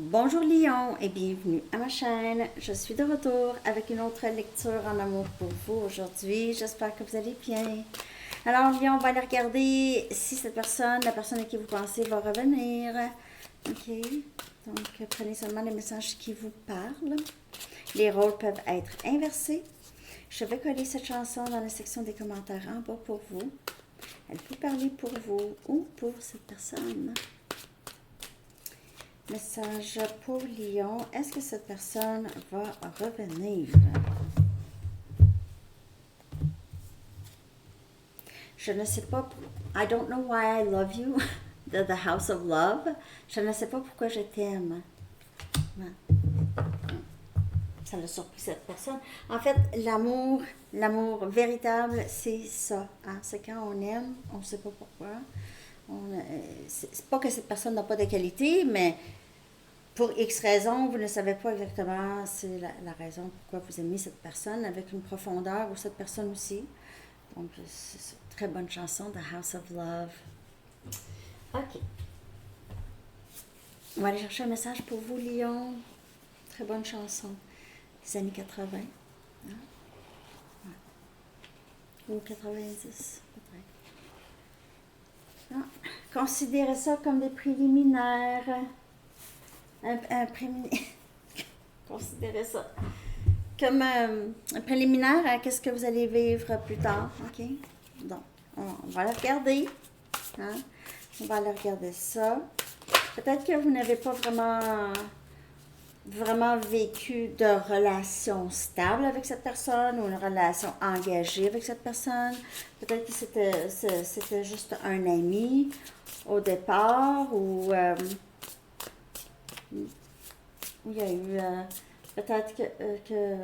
Bonjour Lion et bienvenue à ma chaîne. Je suis de retour avec une autre lecture en amour pour vous aujourd'hui. J'espère que vous allez bien. Alors Lion, on va aller regarder si cette personne, la personne à qui vous pensez, va revenir. Ok, donc prenez seulement les messages qui vous parlent. Les rôles peuvent être inversés. Je vais coller cette chanson dans la section des commentaires en bas pour vous. Elle peut parler pour vous ou pour cette personne. Message pour Lion. Est-ce que cette personne va revenir? Je ne sais pas. I don't know why I love you. The House of Love. Je ne sais pas pourquoi je t'aime. Ça l'a surpris cette personne. En fait, l'amour véritable, c'est ça. Hein? C'est quand on aime, on ne sait pas pourquoi. C'est pas que cette personne n'a pas de qualité, mais pour X raisons, vous ne savez pas exactement c'est la raison pourquoi vous aimez cette personne avec une profondeur ou cette personne aussi. Donc, c'est une très bonne chanson, The House of Love. OK. On va aller chercher un message pour vous, Lion. Très bonne chanson. Des années 80. Hein? Ouais. Ou 90, peut-être. Ah. Considérez ça comme des préliminaires. Considérez ça comme un préliminaire à qu'est-ce que vous allez vivre plus tard. OK? Donc, on va le regarder. Hein? On va aller regarder ça. Peut-être que vous n'avez pas vraiment vécu de relation stable avec cette personne ou une relation engagée avec cette personne. Peut-être que c'était juste un ami au départ ou il y a eu peut-être que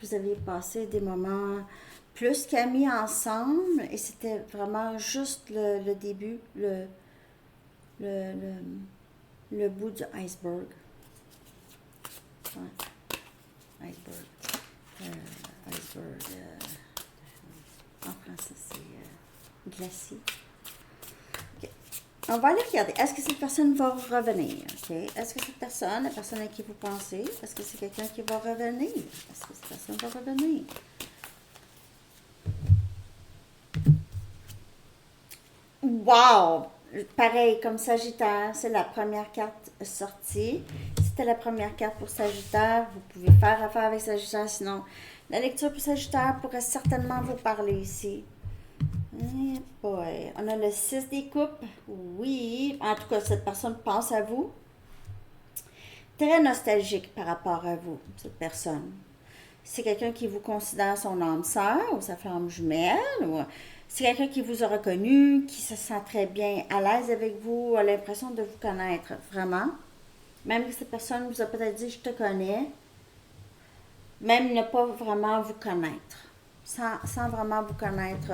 vous aviez passé des moments plus qu'amis ensemble et c'était vraiment juste le début, le, le bout du iceberg. Ouais. Iceberg. Iceberg. En français, c'est glacier. Okay. On va aller regarder. Est-ce que cette personne va revenir? Okay. Est-ce que cette personne, la personne à qui vous pensez, est-ce que c'est quelqu'un qui va revenir? Est-ce que cette personne va revenir? Wow! Pareil, comme Sagittaire, c'est la première carte sortie. C'était la première carte pour Sagittaire. Vous pouvez faire affaire avec Sagittaire, sinon la lecture pour Sagittaire pourrait certainement vous parler ici. Eh boy. On a le 6 des coupes. Oui. En tout cas, cette personne pense à vous. Très nostalgique par rapport à vous, cette personne. C'est quelqu'un qui vous considère son âme sœur ou sa flamme jumelle. Ou c'est quelqu'un qui vous a reconnu, qui se sent très bien à l'aise avec vous, a l'impression de vous connaître vraiment. Même que cette personne vous a peut-être dit je te connais, même ne pas vraiment vous connaître. Sans vraiment vous connaître,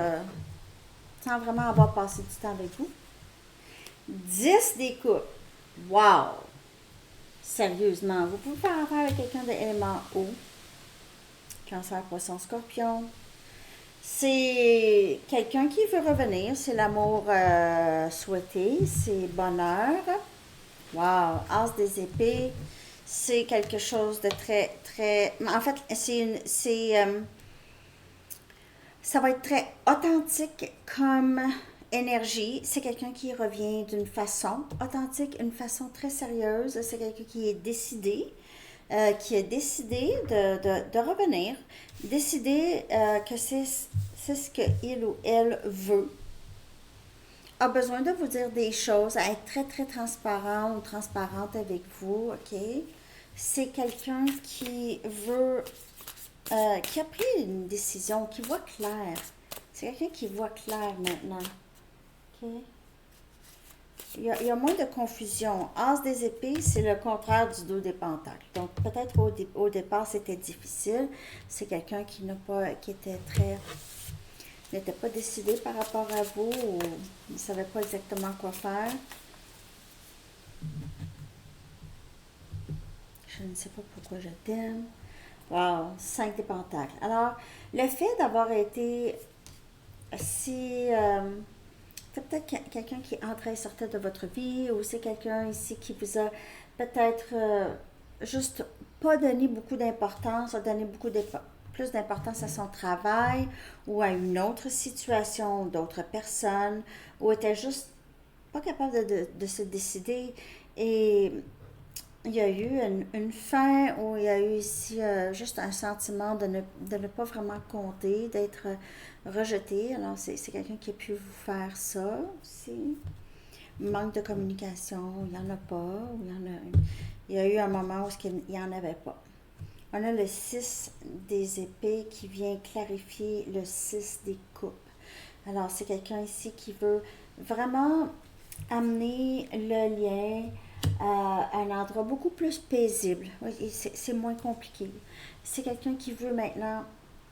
sans vraiment avoir passé du temps avec vous. 10 des coupes. Wow! Sérieusement, vous pouvez faire affaire avec quelqu'un d'élément eau. Cancer, poisson, scorpion. C'est quelqu'un qui veut revenir. C'est l'amour souhaité. C'est bonheur. Wow! As des épées. C'est quelque chose de très, très... En fait, ça va être très authentique comme énergie. C'est quelqu'un qui revient d'une façon authentique, une façon très sérieuse. C'est quelqu'un qui est décidé. Qui a décidé de revenir, décidé que c'est ce qu'il ou elle veut, a besoin de vous dire des choses, à être très très transparent ou transparente avec vous, ok? C'est quelqu'un qui veut, qui a pris une décision, qui voit clair. C'est quelqu'un qui voit clair maintenant, ok? Il y a moins de confusion. As des épées, c'est le contraire du dos des pentacles. Donc, peut-être au départ, c'était difficile. C'est quelqu'un qui n'était pas décidé par rapport à vous ou ne savait pas exactement quoi faire. Je ne sais pas pourquoi je t'aime. Wow, 5 des pentacles. Alors, le fait d'avoir été si... c'est peut-être quelqu'un qui entrait et sortait de votre vie ou c'est quelqu'un ici qui vous a peut-être juste pas donner beaucoup d'importance, a donné plus d'importance à son travail ou à une autre situation, d'autres personnes, ou était juste pas capable de se décider. Et il y a eu une fin où il y a eu ici juste un sentiment de ne pas vraiment compter, d'être rejeté. Alors, c'est quelqu'un qui a pu vous faire ça aussi. Manque de communication, il n'y en a pas, ou il y a eu un moment où il n'y en avait pas. On a le 6 des épées qui vient clarifier le 6 des coupes. Alors, c'est quelqu'un ici qui veut vraiment amener le lien à un endroit beaucoup plus paisible. Oui, c'est moins compliqué. C'est quelqu'un qui veut maintenant,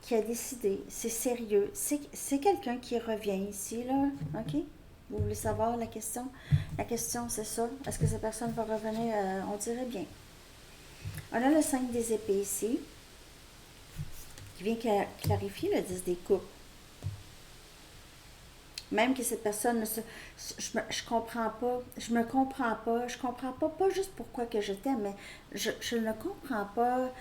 qui a décidé, c'est sérieux. C'est quelqu'un qui revient ici, là, OK? Vous voulez savoir la question? La question, c'est ça. Est-ce que cette personne va revenir? On dirait bien. On a le 5 des épées ici, qui vient clarifier le 10 des coupes. Même que cette personne ne se... Je comprends pas, je comprends pas juste pourquoi que je t'aime, mais je ne comprends pas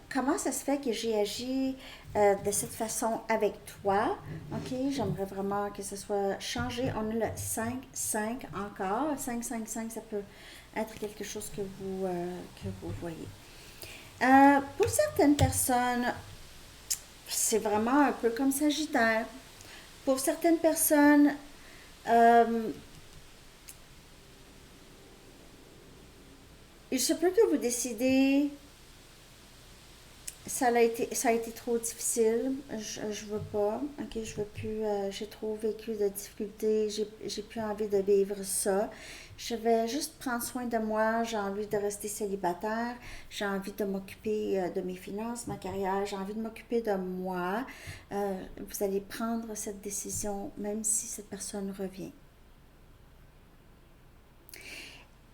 comment ça se fait que j'ai agi de cette façon avec toi. OK, j'aimerais vraiment que ce soit changé. On a le 5-5 encore. 5-5-5, ça peut être quelque chose que vous voyez. Pour certaines personnes, c'est vraiment un peu comme Sagittaire. Pour certaines personnes, euh, il se peut que vous décidez, ça a été trop difficile, je veux pas, ok, je veux plus, j'ai trop vécu de difficultés, j'ai plus envie de vivre ça. Je vais juste prendre soin de moi, j'ai envie de rester célibataire, j'ai envie de m'occuper de mes finances, ma carrière, j'ai envie de m'occuper de moi. Vous allez prendre cette décision même si cette personne revient.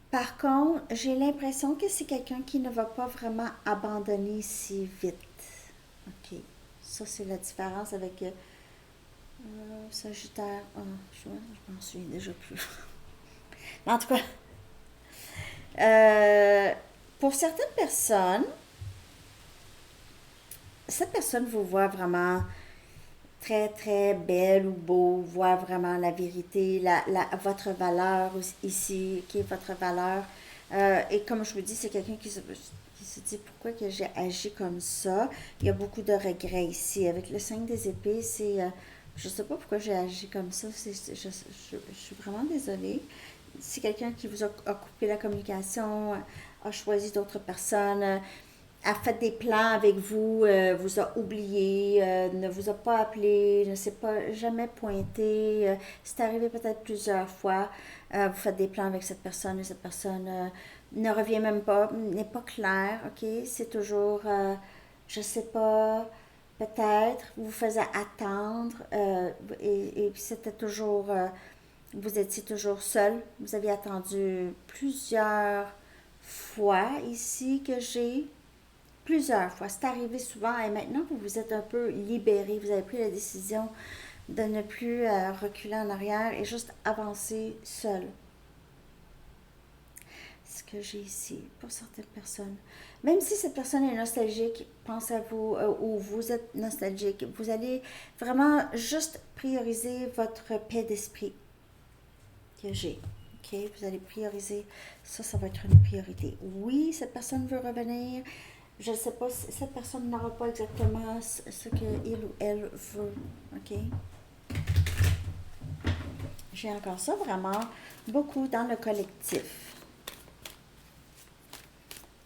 Par contre, j'ai l'impression que c'est quelqu'un qui ne va pas vraiment abandonner si vite. OK. Ça, c'est la différence avec Sagittaire. Ah, je m'en souviens déjà plus. Mais en tout cas, euh, pour certaines personnes, cette personne vous voit vraiment très, très belle ou beau, voit vraiment la vérité, votre valeur ici, qui est votre valeur. Et comme je vous dis, c'est quelqu'un qui se dit pourquoi que j'ai agi comme ça. Il y a beaucoup de regrets ici. Avec le 5 des épées, c'est... je ne sais pas pourquoi j'ai agi comme ça. Je suis vraiment désolée. C'est quelqu'un qui a coupé la communication, a choisi d'autres personnes, a fait des plans avec vous, vous a oublié, ne vous a pas appelé, ne s'est pas jamais pointé. C'est arrivé peut-être plusieurs fois. Vous faites des plans avec cette personne et cette personne ne revient même pas, n'est pas clair, ok? C'est toujours, je sais pas, peut-être, vous faisiez attendre et c'était toujours, vous étiez toujours seul. Vous aviez attendu plusieurs fois ici que j'ai plusieurs fois. C'est arrivé souvent et maintenant vous vous êtes un peu libéré. Vous avez pris la décision de ne plus reculer en arrière et juste avancer seul. Ce que j'ai ici pour certaines personnes. Même si cette personne est nostalgique, pense à vous ou vous êtes nostalgique, vous allez vraiment juste prioriser votre paix d'esprit que j'ai. Ok, vous allez prioriser ça, ça va être une priorité. Oui, cette personne veut revenir. Je ne sais pas si cette personne n'aura pas exactement ce qu'il ou elle veut. OK? J'ai encore ça vraiment beaucoup dans le collectif.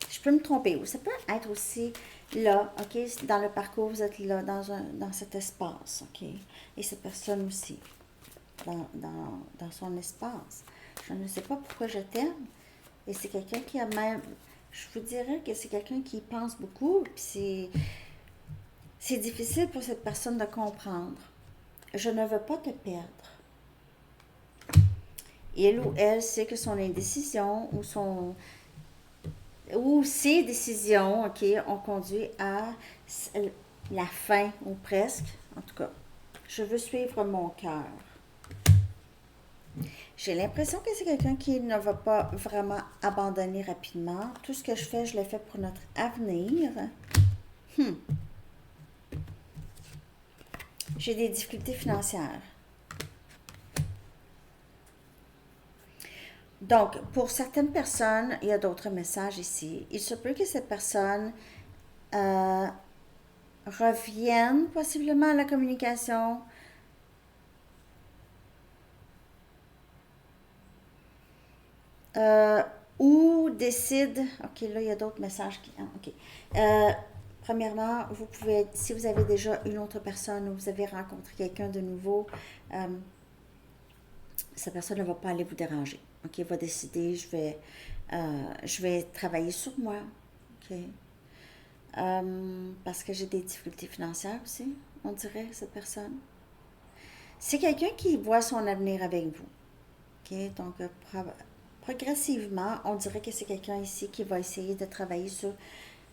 Je peux me tromper. Ou ça peut être aussi là, OK? Dans le parcours, vous êtes là, dans cet espace, OK? Et cette personne aussi, dans son espace. Je ne sais pas pourquoi je t'aime. Et c'est quelqu'un qui a même... Je vous dirais que c'est quelqu'un qui pense beaucoup, puis c'est difficile pour cette personne de comprendre. Je ne veux pas te perdre. Il ou elle sait que son indécision ou ses décisions, ok, ont conduit à la fin ou presque. En tout cas, je veux suivre mon cœur. J'ai l'impression que c'est quelqu'un qui ne va pas vraiment abandonner rapidement. Tout ce que je fais, je le fais pour notre avenir. Hmm. J'ai des difficultés financières. Donc, pour certaines personnes, il y a d'autres messages ici. Il se peut que cette personne euh, revienne possiblement à la communication. Euh, ou décide. Ok, là, il y a d'autres messages qui. Ok. Premièrement, vous pouvez, si vous avez déjà une autre personne ou vous avez rencontré quelqu'un de nouveau, euh, cette personne ne va pas aller vous déranger. Ok, elle va décider, je vais travailler sur moi. Ok. Parce que j'ai des difficultés financières aussi, on dirait, cette personne. C'est quelqu'un qui voit son avenir avec vous. Ok, donc progressivement, on dirait que c'est quelqu'un ici qui va essayer de travailler sur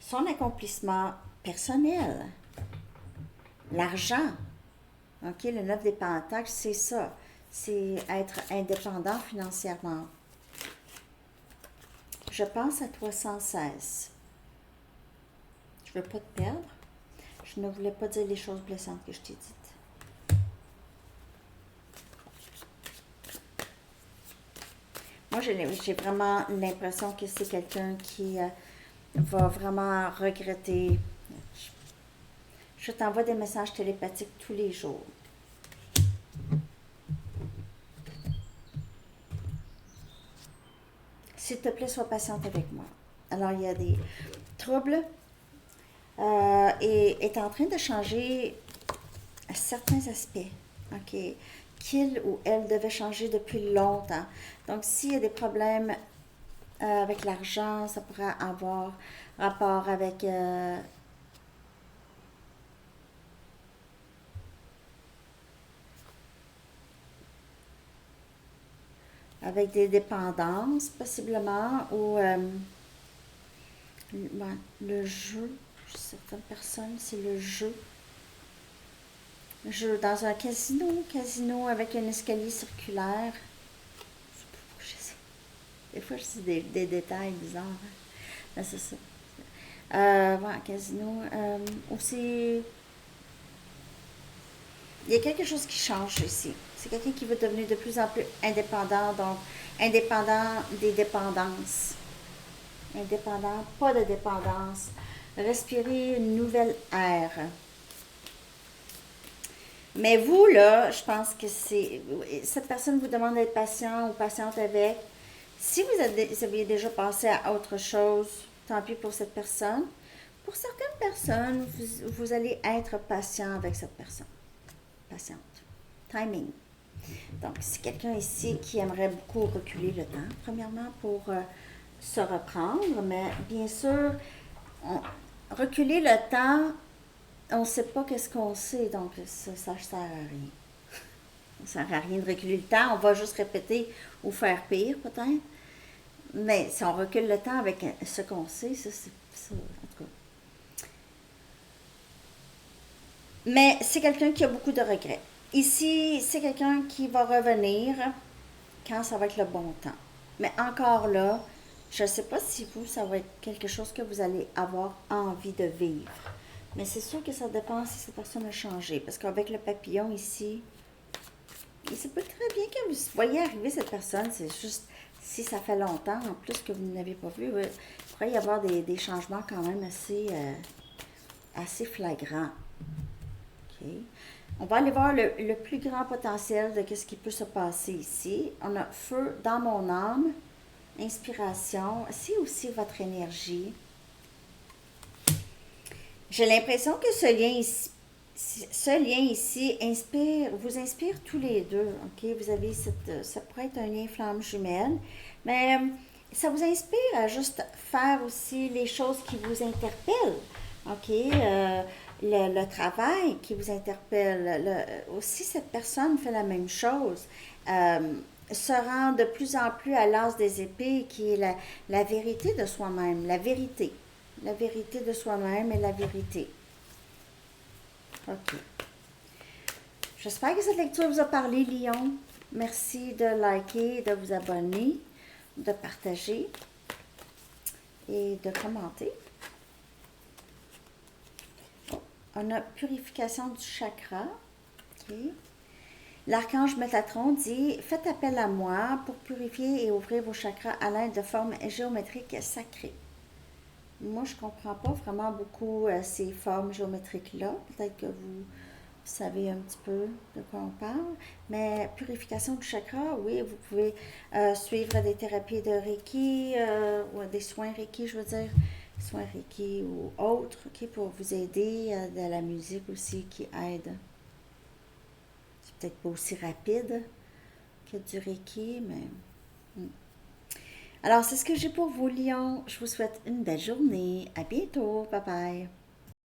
son accomplissement personnel, l'argent. Ok, le 9 des Pentacles, c'est ça. C'est être indépendant financièrement. Je pense à toi sans cesse. Je ne veux pas te perdre. Je ne voulais pas dire les choses blessantes que je t'ai dites. Moi, j'ai vraiment l'impression que c'est quelqu'un qui va vraiment regretter. Je t'envoie des messages télépathiques tous les jours. S'il te plaît, sois patiente avec moi. Alors, il y a des troubles et est en train de changer certains aspects, ok, qu'il ou elle devait changer depuis longtemps. Donc, s'il y a des problèmes avec l'argent, ça pourrait avoir rapport avec des dépendances, possiblement, ou le jeu. Certaines personnes, c'est le jeu. Je dans un casino avec un escalier circulaire. Des fois, je sais des détails bizarres. Hein. Ben, c'est ça. Ouais, casino. Aussi, il y a quelque chose qui change ici. C'est quelqu'un qui veut devenir de plus en plus indépendant, donc indépendant des dépendances. Indépendant, pas de dépendance. Respirer une nouvelle ère. Mais vous, là, je pense que c'est. Cette personne vous demande d'être patient ou patiente avec. Si vous aviez déjà pensé à autre chose, tant pis pour cette personne. Pour certaines personnes, vous allez être patient avec cette personne. Patiente. Timing. Donc, c'est quelqu'un ici qui aimerait beaucoup reculer le temps, premièrement, pour se reprendre, mais bien sûr, reculer le temps, on ne sait pas qu'est-ce qu'on sait, donc ça ne sert à rien. Ça ne sert à rien de reculer le temps, on va juste répéter ou faire pire peut-être. Mais si on recule le temps avec ce qu'on sait, ça c'est ça, en tout cas. Mais c'est quelqu'un qui a beaucoup de regrets. Ici, c'est quelqu'un qui va revenir quand ça va être le bon temps. Mais encore là, je ne sais pas si vous, ça va être quelque chose que vous allez avoir envie de vivre. Mais c'est sûr que ça dépend si cette personne a changé. Parce qu'avec le papillon ici, il se peut très bien que vous voyez arriver cette personne. C'est juste si ça fait longtemps, en plus que vous ne l'avez pas vu, il pourrait y avoir des changements quand même assez flagrants. OK. On va aller voir le plus grand potentiel de ce qui peut se passer ici. On a feu dans mon âme, inspiration. C'est aussi votre énergie. J'ai l'impression que ce lien ici vous inspire tous les deux. Ok, vous avez ça pourrait être un lien flamme jumelle, mais ça vous inspire à juste faire aussi les choses qui vous interpellent. Ok, le travail qui vous interpelle. Aussi, cette personne fait la même chose. Se rend de plus en plus à l'as des épées, qui est la vérité de soi-même, la vérité. La vérité de soi-même et la vérité. OK. J'espère que cette lecture vous a parlé, Lion. Merci de liker, de vous abonner, de partager et de commenter. Oh, on a purification du chakra. OK. L'archange Métatron dit: faites appel à moi pour purifier et ouvrir vos chakras à l'aide de formes géométriques sacrées. Moi, je ne comprends pas vraiment beaucoup ces formes géométriques-là. Peut-être que vous savez un petit peu de quoi on parle. Mais purification du chakra, oui, vous pouvez suivre des thérapies de Reiki ou des soins Reiki, je veux dire, soins Reiki ou autres, OK, pour vous aider. De la musique aussi qui aide. C'est peut-être pas aussi rapide que du Reiki, mais... Alors, c'est ce que j'ai pour vous, Lion. Je vous souhaite une belle journée. À bientôt. Bye bye.